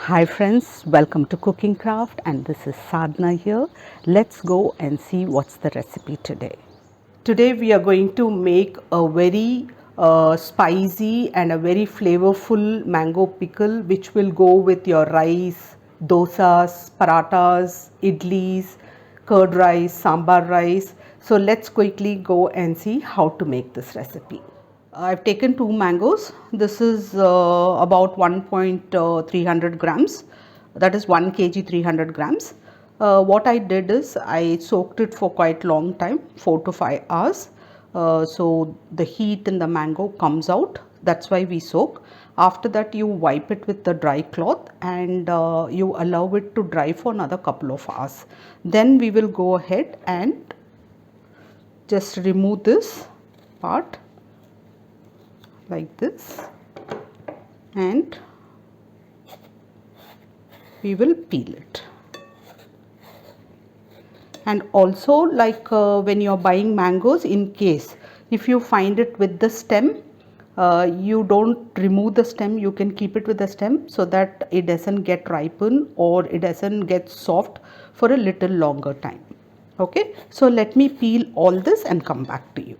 Hi friends, welcome to Cooking Craft, and this is Sadhana here. Let's go and see what's the recipe today. Today we are going to make a very spicy and a very flavorful mango pickle which will go with your rice, dosas, parathas, idlis, curd rice, sambar rice. So let's quickly go and see how to make this recipe. I've taken two mangoes. This is about 1.300 grams. That is 1 kg 300 grams. What I did is I soaked it for quite long time, 4 to 5 hours. So the heat in the mango comes out. That's why we soak. After that you wipe it with the dry cloth and you allow it to dry for another couple of hours. Then we will go ahead and just remove this part like this, and we will peel it. And also, like when you're buying mangoes, in case if you find it with the stem, you don't remove the stem, you can keep it with the stem so that it doesn't get ripen or it doesn't get soft for a little longer time. Okay, so let me peel all this and come back to you.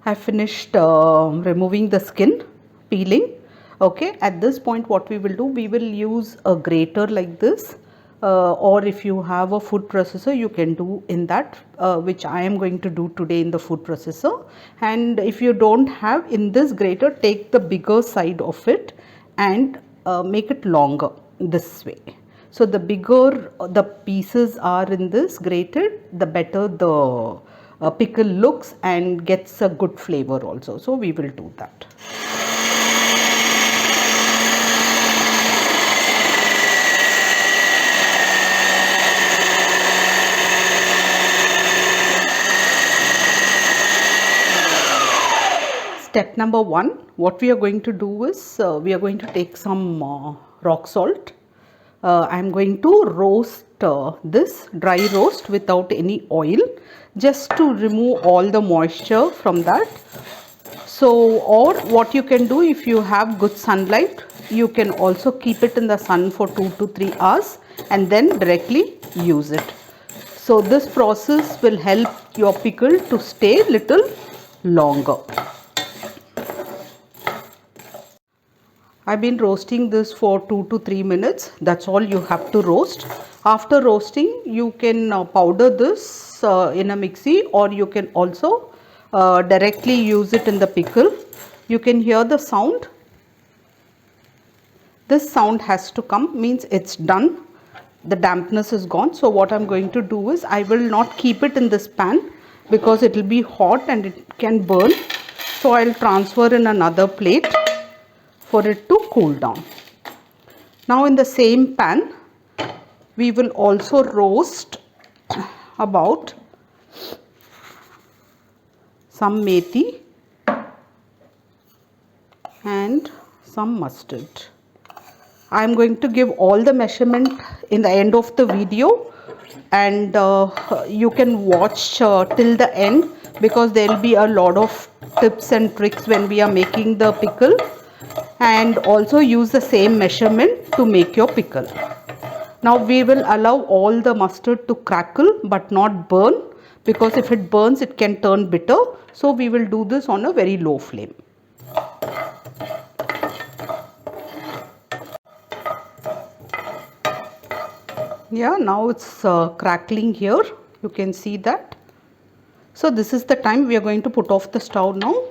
I finished removing the skin, peeling. Okay, at this point what we will do, we will use a grater like this, or if you have a food processor you can do in that, which I am going to do today in the food processor. And if you don't have, in this grater, take the bigger side of it and make it longer this way. So the bigger the pieces are in this grated, the better the pickle looks and gets a good flavor also. So we will do that. Step number 1, what we are going to do is we are going to take some rock salt. I am going to roast this dry roast without any oil, just to remove all the moisture from that. So, or what you can do, if you have good sunlight, you can also keep it in the sun for 2 to 3 hours and then directly use it. So this process will help your pickle to stay little longer. I've been roasting this for 2 to 3 minutes. That's all you have to roast. After roasting, you can powder this in a mixie, or you can also directly use it in the pickle. You can hear the sound. This sound has to come, means it's done. The dampness is gone. So what I'm going to do is, I will not keep it in this pan because it will be hot and it can burn. So I'll transfer in another plate for it to cool down. Now in the same pan, we will also roast about some methi and some mustard. I am going to give all the measurement in the end of the video, and you can watch till the end, because there will be a lot of tips and tricks when we are making the pickle, and also use the same measurement to make your pickle. Now we will allow all the mustard to crackle but not burn, because if it burns it can turn bitter. So we will do this on a very low flame. Yeah, now it's crackling here. You can see that. So this is the time we are going to put off the stove now,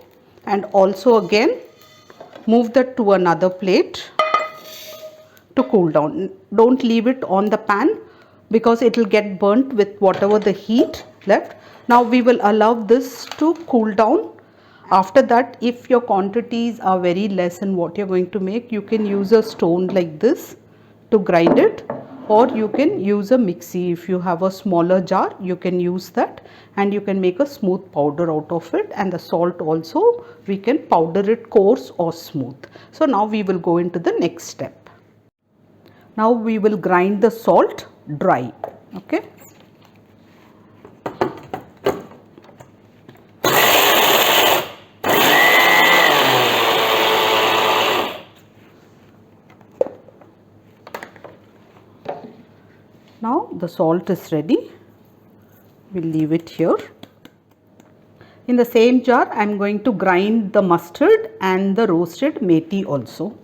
and also again move that to another plate to cool down. Don't leave it on the pan because it will get burnt with whatever the heat left. Now we will allow this to cool down. After that, if your quantities are very less in what you're going to make, you can use a stone like this to grind it, or you can use a mixie. If you have a smaller jar, you can use that, and you can make a smooth powder out of it. And the salt also, we can powder it coarse or smooth. So now we will go into the next step. Now we will grind the salt dry. Okay. Now the salt is ready. We'll leave it here. In the same jar, I am going to grind the mustard and the roasted methi also.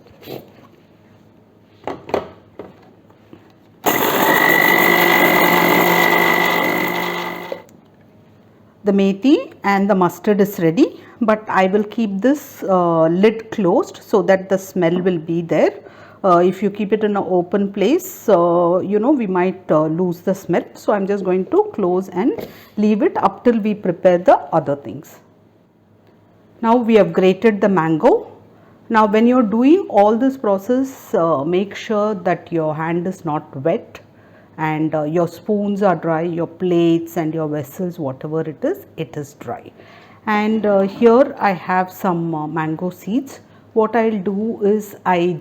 The methi and the mustard is ready, but I will keep this lid closed so that the smell will be there. If you keep it in an open place, we might lose the smell. So I am just going to close and leave it up till we prepare the other things. Now we have grated the mango. Now when you are doing all this process, make sure that your hand is not wet and your spoons are dry, your plates and your vessels, whatever it is dry. And here I have some mango seeds. What I will do is I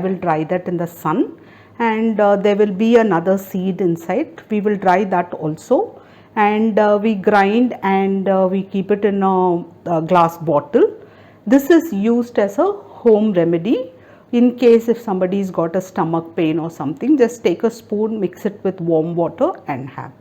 will dry that in the sun, and there will be another seed inside. We will dry that also, and we grind and we keep it in a glass bottle. This is used as a home remedy. In case if somebody's got a stomach pain or something, just take a spoon, mix it with warm water and have.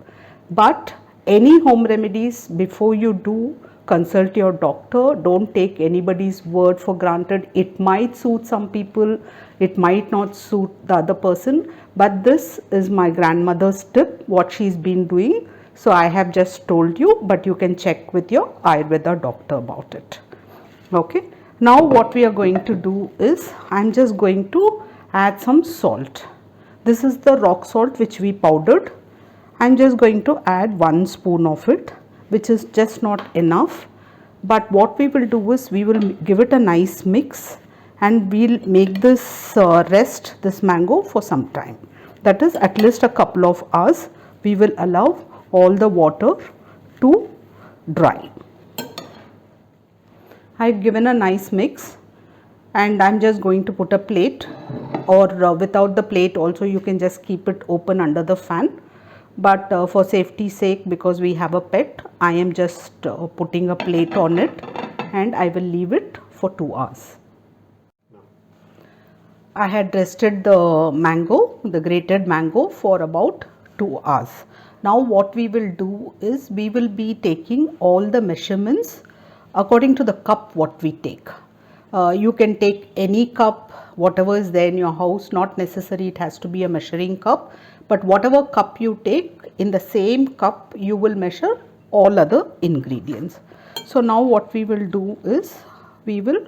But any home remedies, before you do, consult your doctor. Don't take anybody's word for granted. It might suit some people, it might not suit the other person, but this is my grandmother's tip, what she's been doing. So I have just told you, but you can check with your Ayurveda doctor about it. Okay. Now what we are going to do is, I am just going to add some salt. This is the rock salt which we powdered. I am just going to add 1 spoon of it, which is just not enough. But what we will do is, we will give it a nice mix and we will make this rest this mango for some time. That is at least a couple of hours. We will allow all the water to dry. I have given a nice mix and I am just going to put a plate, or without the plate also you can just keep it open under the fan. But for safety sake, because we have a pet, I am just putting a plate on it and I will leave it for 2 hours. I had rested the mango, the grated mango, for about 2 hours. Now what we will do is, we will be taking all the measurements according to the cup what we take. You can take any cup, whatever is there in your house, not necessary it has to be a measuring cup, but whatever cup you take, in the same cup you will measure all other ingredients. So now what we will do is, we will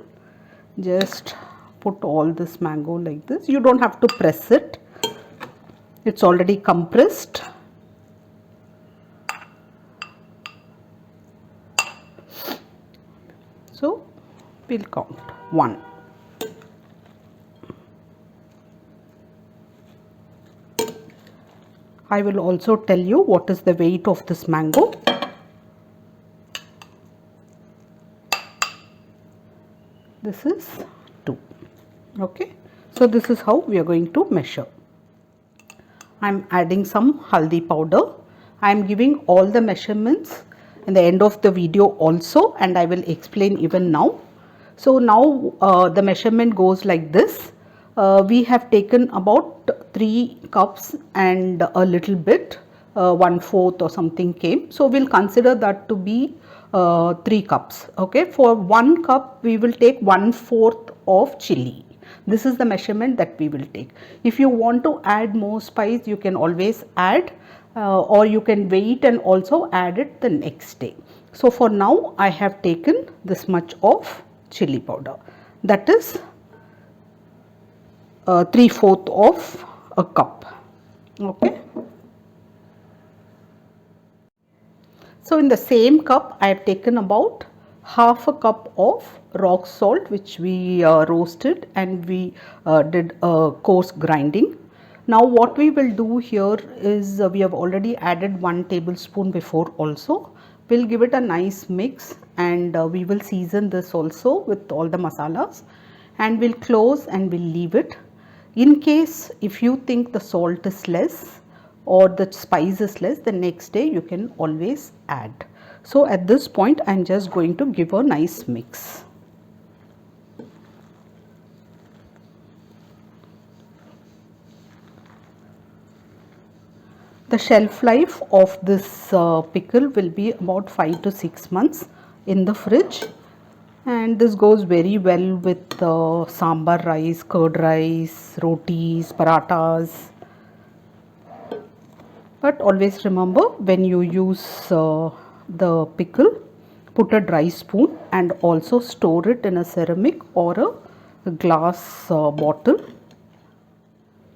just put all this mango like this. You don't have to press it, it's already compressed. So we'll count 1. I will also tell you what is the weight of this mango. This is 2. Okay. So this is how we are going to measure. I am adding some haldi powder. I am giving all the measurements in the end of the video also, and I will explain even now. So now the measurement goes like this. We have taken about 3 cups and a little bit, 1/4 or something came. So we'll consider that to be 3 cups. Okay, for 1 cup we will take 1/4 of chilli. This is the measurement that we will take. If you want to add more spice, you can always add, or you can wait and also add it the next day. So for now I have taken this much of chilli powder, that is 3/4 of a cup. Okay. So in the same cup I have taken about half a cup of rock salt, which we roasted and we did a coarse grinding. Now what we will do here is, we have already added 1 tablespoon before also. We'll give it a nice mix, and we will season this also with all the masalas, and we'll close and we'll leave it. In case if you think the salt is less or the spice is less, the next day you can always add. So at this point I am just going to give a nice mix. The shelf life of this pickle will be about 5 to 6 months in the fridge, and this goes very well with sambar rice, curd rice, rotis, parathas. But always remember, when you use the pickle, put a dry spoon and also store it in a ceramic or a glass bottle.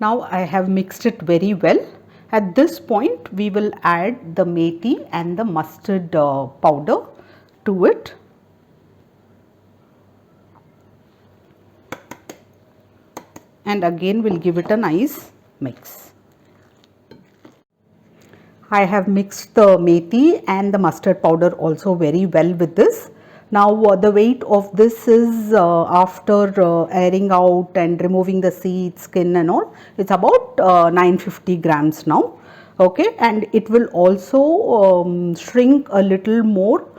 Now I have mixed it very well. At this point we will add the methi and the mustard powder to it. And again we'll give it a nice mix. I have mixed the methi and the mustard powder also very well with this. Now the weight of this is after airing out and removing the seeds, skin and all, it's about 950 grams now. Okay, and it will also shrink a little more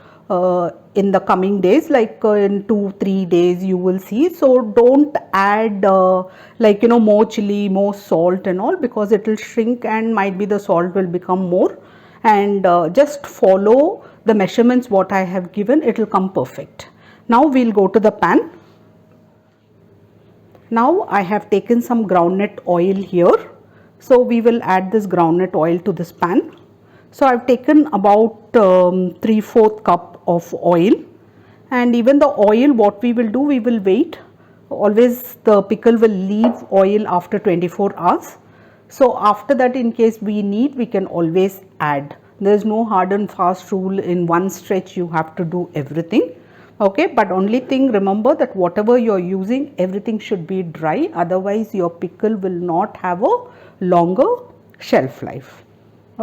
in the coming days, like in 2-3 days you will see. So don't add like more chili, more salt and all, because it will shrink and might be the salt will become more, and just follow the measurements what I have given, it will come perfect. Now we'll go to the pan. Now I have taken some groundnut oil here, so we will add this groundnut oil to this pan. So I've taken about 3/4 cup of oil, and even the oil, what we will do, we will wait. Always the pickle will leave oil after 24 hours. So after that, in case we need, we can always add. There is no hard and fast rule in one stretch you have to do everything. Okay, but only thing, remember that whatever you are using, everything should be dry, otherwise your pickle will not have a longer shelf life.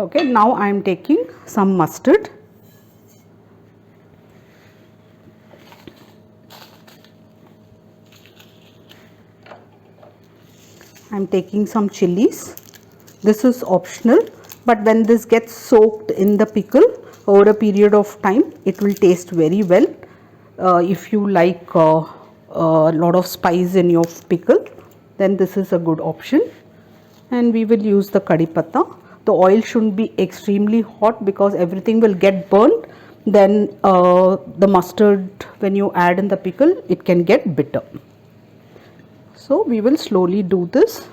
Okay, now I am taking some mustard. I am taking some chillies. This is optional, but when this gets soaked in the pickle over a period of time, it will taste very well. If you like a lot of spice in your pickle, then this is a good option. And we will use the kadhi patta. The oil shouldn't be extremely hot because everything will get burnt. Then the mustard, when you add in the pickle, it can get bitter. So we will slowly do this.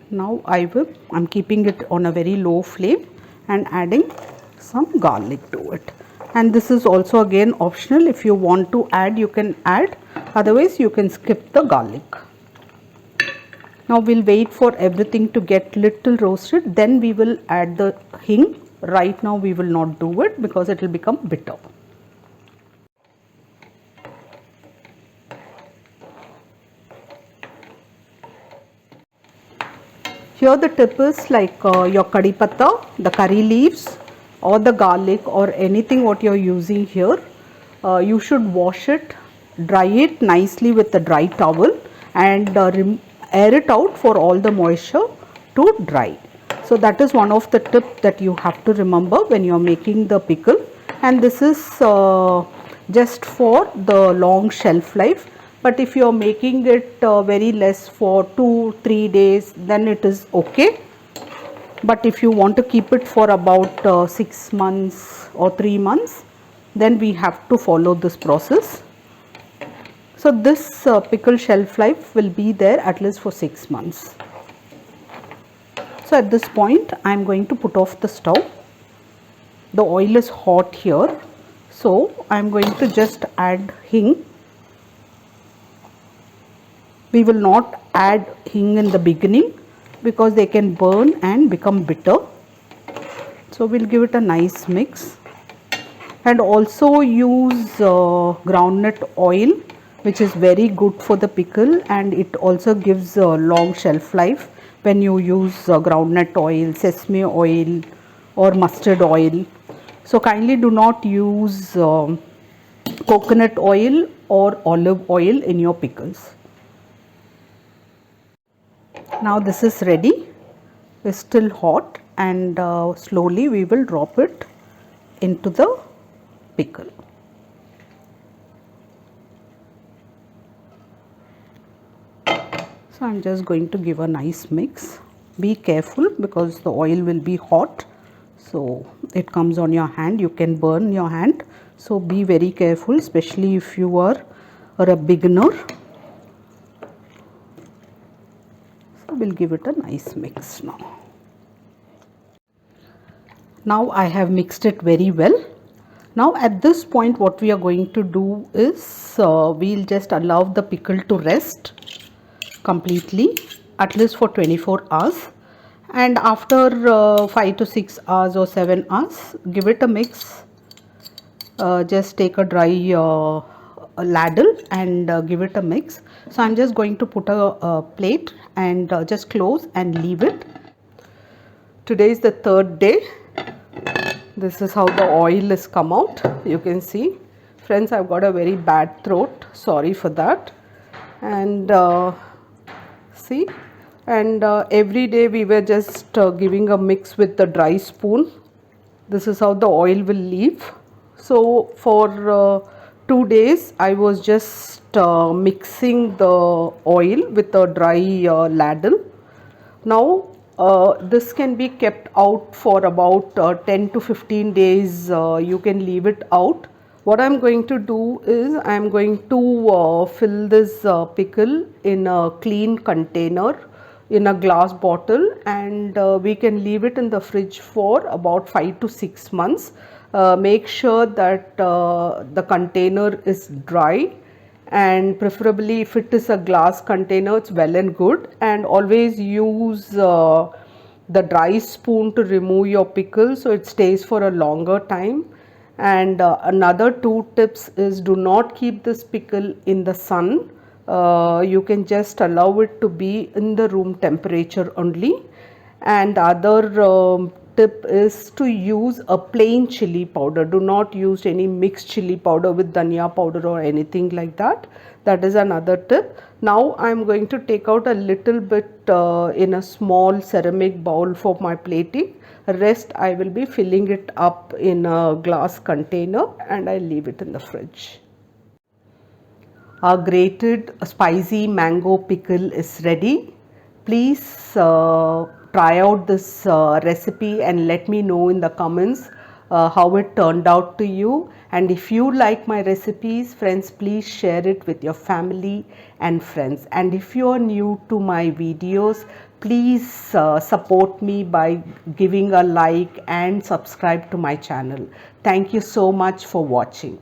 Now I'm keeping it on a very low flame and adding some garlic to it. And this is also again optional. If you want to add, you can add, otherwise you can skip the garlic. Now we'll wait for everything to get little roasted, then we will add the hing. Right now we will not do it because it will become bitter. Here the tip is like your kadhi patta, the curry leaves or the garlic or anything what you are using here, you should wash it, dry it nicely with a dry towel and air it out for all the moisture to dry. So that is one of the tips that you have to remember when you are making the pickle, and this is just for the long shelf life. But if you are making it very less, for 2-3 days, then it is okay. But if you want to keep it for about 6 months or 3 months, then we have to follow this process. So this pickle shelf life will be there at least for 6 months. So at this point I am going to put off the stove. The oil is hot here, so I am going to just add hing. We will not add hing in the beginning because they can burn and become bitter. So we'll give it a nice mix, and also use groundnut oil, which is very good for the pickle, and it also gives a long shelf life when you use groundnut oil, sesame oil or mustard oil. So kindly do not use coconut oil or olive oil in your pickles. Now this is ready. It's still hot, and slowly we will drop it into the pickle. So I'm just going to give a nice mix. Be careful because the oil will be hot, so it comes on your hand, you can burn your hand, so be very careful, especially if you are a beginner. So we'll give it a nice mix now. Now I have mixed it very well. Now at this point what we are going to do is we'll just allow the pickle to rest completely, at least for 24 hours, and after 5 to 6 hours or 7 hours give it a mix. Just take a dry ladle and give it a mix. So I'm just going to put a plate and just close and leave it. Today is the third day. This is how the oil has come out. You can see, friends, I've got a very bad throat, sorry for that. And see, and every day we were just giving a mix with the dry spoon. This is how the oil will leave. So for 2 days I was just mixing the oil with a dry ladle. Now this can be kept out for about 10 to 15 days. You can leave it out. What I'm going to do is I'm going to fill this pickle in a clean container in a glass bottle, and we can leave it in the fridge for about 5 to 6 months. Make sure that the container is dry, and preferably if it is a glass container it's well and good, and always use the dry spoon to remove your pickle so it stays for a longer time. And another 2 tips is, do not keep this pickle in the sun. You can just allow it to be in the room temperature only. And the other tip is to use a plain chili powder. Do not use any mixed chili powder with dhania powder or anything like that. That is another tip. Now I am going to take out a little bit in a small ceramic bowl for my plating. Rest I will be filling it up in a glass container and I leave it in the fridge. Our grated spicy mango pickle is ready. Please try out this recipe and let me know in the comments how it turned out to you. And if you like my recipes, friends, please share it with your family and friends. And if you are new to my videos, please support me by giving a like and subscribe to my channel. Thank you so much for watching.